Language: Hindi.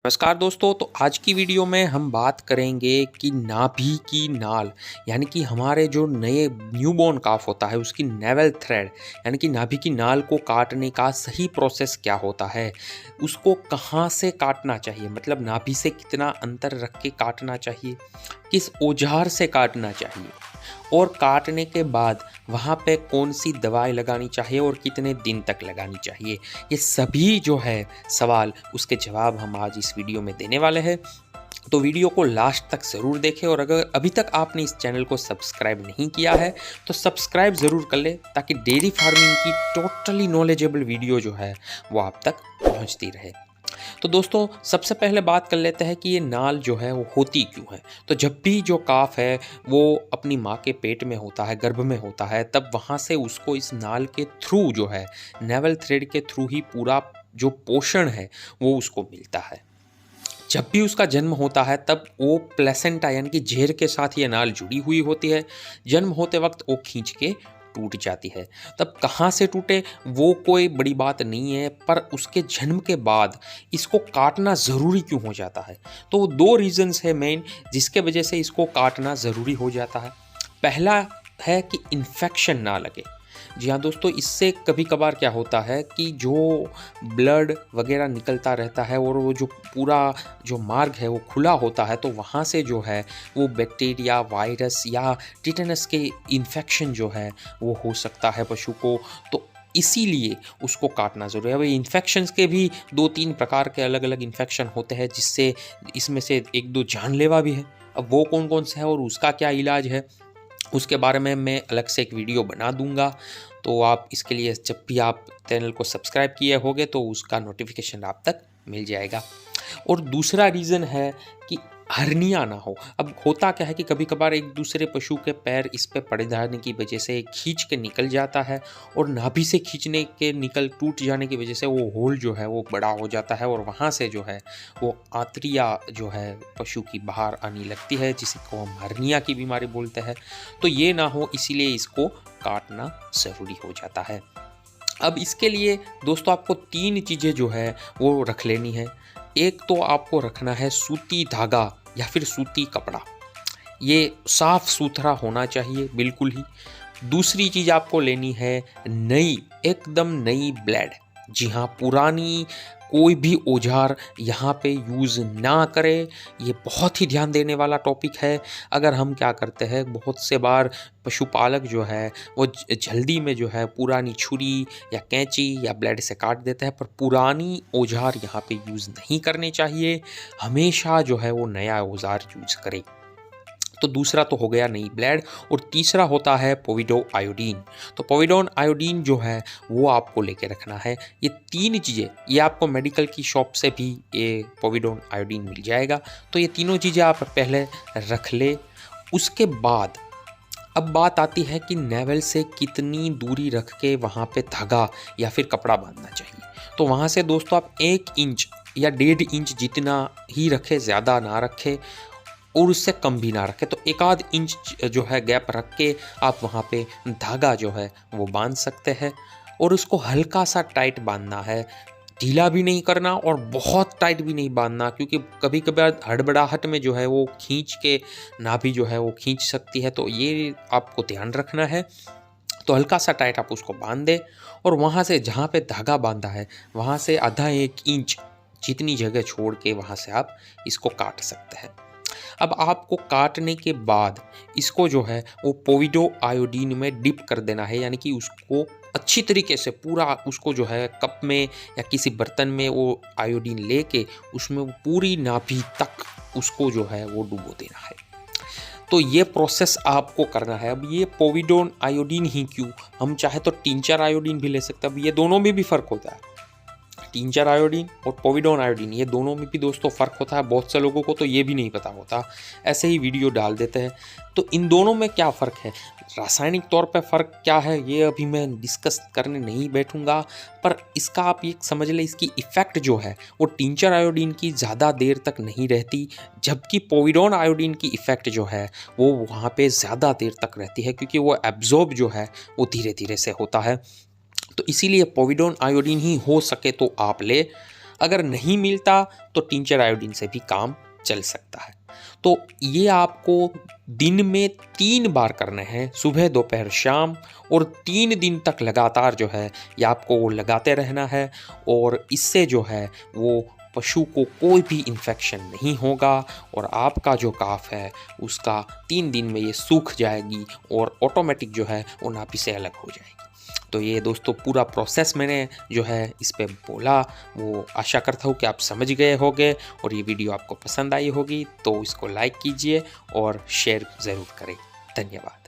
नमस्कार दोस्तों। तो आज की वीडियो में हम बात करेंगे कि नाभि की नाल यानी कि हमारे जो नए न्यूबॉर्न काफ होता है उसकी नेवल थ्रेड यानी कि नाभि की नाल को काटने का सही प्रोसेस क्या होता है, उसको कहाँ से काटना चाहिए, मतलब नाभि से कितना अंतर रख के काटना चाहिए, किस औजार से काटना चाहिए और काटने के बाद वहाँ पे कौन सी दवाई लगानी चाहिए और कितने दिन तक लगानी चाहिए। ये सभी जो है सवाल उसके जवाब हम आज इस वीडियो में देने वाले हैं। तो वीडियो को लास्ट तक ज़रूर देखें और अगर अभी तक आपने इस चैनल को सब्सक्राइब नहीं किया है तो सब्सक्राइब ज़रूर कर ले ताकि डेयरी फार्मिंग की टोटली नॉलेजेबल वीडियो जो है वो आप तक पहुंचती रहे। तो दोस्तों सबसे पहले बात कर लेते हैं कि ये नाल जो है वो होती क्यों है। तो जब भी जो काफ है वो अपनी माँ के पेट में होता है, गर्भ में होता है, तब वहाँ से उसको इस नाल के थ्रू जो है नेवल थ्रेड के थ्रू ही पूरा जो पोषण है वो उसको मिलता है। जब भी उसका जन्म होता है तब वो प्लेसेंटा यानी कि जेर के साथ ये नाल जुड़ी हुई होती है। जन्म होते वक्त वो खींच के टूट जाती है। तब कहाँ से टूटे वो कोई बड़ी बात नहीं है, पर उसके जन्म के बाद इसको काटना ज़रूरी क्यों हो जाता है। तो दो रीज़न्स है मेन जिसके वजह से इसको काटना ज़रूरी हो जाता है। पहला है कि इन्फेक्शन ना लगे। जी हाँ दोस्तों, इससे कभी कभार क्या होता है कि जो ब्लड वगैरह निकलता रहता है और वो जो पूरा जो मार्ग है वो खुला होता है, तो वहाँ से जो है वो बैक्टीरिया, वायरस या टिटेनस के इन्फेक्शन जो है वो हो सकता है पशु को। तो इसीलिए उसको काटना ज़रूरी है। भाई इन्फेक्शंस के भी दो तीन प्रकार के अलग अलग इन्फेक्शन होते हैं, जिससे इसमें से एक दो जानलेवा भी है। अब वो कौन कौन से है और उसका क्या इलाज है उसके बारे में मैं अलग से एक वीडियो बना दूंगा। तो आप इसके लिए जब भी आप चैनल को सब्सक्राइब किए होगे तो उसका नोटिफिकेशन आप तक मिल जाएगा। और दूसरा रीज़न है कि हर्निया ना हो। अब होता क्या है कि कभी कभार एक दूसरे पशु के पैर इस पे पड़ जाने की वजह से खींच के निकल जाता है और नाभि से खींचने के निकल टूट जाने की वजह से वो होल जो है वो बड़ा हो जाता है और वहाँ से जो है वो आंतरिया जो है पशु की बाहर आने लगती है, जिसको हम हर्निया की बीमारी बोलते हैं। तो ये ना हो इसीलिए इसको काटना ज़रूरी हो जाता है। अब इसके लिए दोस्तों आपको तीन चीज़ें जो है वो रख लेनी है। एक तो आपको रखना है सूती धागा या फिर सूती कपड़ा, ये साफ सुथरा होना चाहिए बिल्कुल ही। दूसरी चीज़ आपको लेनी है नई, एकदम नई ब्लेड। जी हाँ, पुरानी कोई भी औजार यहाँ पे यूज़ ना करें। ये बहुत ही ध्यान देने वाला टॉपिक है। अगर हम क्या करते हैं, बहुत से बार पशुपालक जो है वो जल्दी में जो है पुरानी छुरी या कैंची या ब्लेड से काट देते हैं, पर पुरानी औजार यहाँ पे यूज़ नहीं करने चाहिए। हमेशा जो है वो नया औजार यूज़ करें। तो दूसरा तो हो गया नई ब्लेड और तीसरा होता है पोविडो आयोडीन। तो पोविडोन आयोडीन जो है वो आपको लेके रखना है। ये तीन चीज़ें ये आपको मेडिकल की शॉप से भी ये पोविडोन आयोडीन मिल जाएगा। तो ये तीनों चीज़ें आप पहले रख ले। उसके बाद अब बात आती है कि नेवल से कितनी दूरी रख के वहाँ पे धागा या फिर कपड़ा बांधना चाहिए। तो वहाँ से दोस्तों आप 1 इंच या 1.5 इंच जितना ही रखें, ज़्यादा ना रखें और उससे कम भी ना रखें। तो 1 आध इंच जो है गैप रख के आप वहाँ पे धागा जो है वो बांध सकते हैं और उसको हल्का सा टाइट बांधना है। ढीला भी नहीं करना और बहुत टाइट भी नहीं बांधना, क्योंकि कभी कभार हड़बड़ाहट में जो है वो खींच के नाभि जो है वो खींच सकती है। तो ये आपको ध्यान रखना है। तो हल्का सा टाइट आप उसको बांध दें और वहाँ से जहाँ पे धागा बांधा है वहाँ से आधा 1 इंच जितनी जगह छोड़ के वहाँ से आप इसको काट सकते हैं। अब आपको काटने के बाद इसको जो है वो पोविडो आयोडीन में डिप कर देना है, यानी कि उसको अच्छी तरीके से पूरा उसको जो है कप में या किसी बर्तन में वो आयोडीन लेके उसमें वो पूरी नाभि तक उसको जो है वो डुबो देना है। तो ये प्रोसेस आपको करना है। अब ये पोविडोन आयोडीन ही क्यों, हम चाहे तो टिंचर आयोडीन भी ले सकते हैं। अब ये दोनों में भी फ़र्क होता है, टिंचर आयोडीन और पोविडोन आयोडीन, ये दोनों में भी दोस्तों फ़र्क होता है। बहुत से लोगों को तो ये भी नहीं पता होता, ऐसे ही वीडियो डाल देते हैं। तो इन दोनों में क्या फ़र्क है, रासायनिक तौर पे फ़र्क क्या है, ये अभी मैं डिस्कस करने नहीं बैठूंगा, पर इसका आप ये समझ लें इसकी इफ़ेक्ट जो है वो टिंचर आयोडीन की ज़्यादा देर तक नहीं रहती, जबकि पोविडोन आयोडीन की इफ़ेक्ट जो है वो वहाँ पे ज़्यादा देर तक रहती है, क्योंकि वो एब्जॉर्ब जो है वो धीरे धीरे से होता है। तो इसीलिए पोविडोन आयोडीन ही हो सके तो आप ले। अगर नहीं मिलता तो टिंचर आयोडीन से भी काम चल सकता है। तो ये आपको दिन में 3 बार करने हैं, सुबह, दोपहर, शाम, और 3 दिन तक लगातार जो है ये आपको वो लगाते रहना है। और इससे जो है वो पशु को कोई भी इन्फेक्शन नहीं होगा और आपका जो काफ है उसका 3 दिन में ये सूख जाएगी और ऑटोमेटिक जो है वो नाभि से अलग हो जाएगी। तो ये दोस्तों पूरा प्रोसेस मैंने जो है इस पे बोला, वो आशा करता हूँ कि आप समझ गए होंगे और ये वीडियो आपको पसंद आई होगी। तो इसको लाइक कीजिए और शेयर ज़रूर करें। धन्यवाद।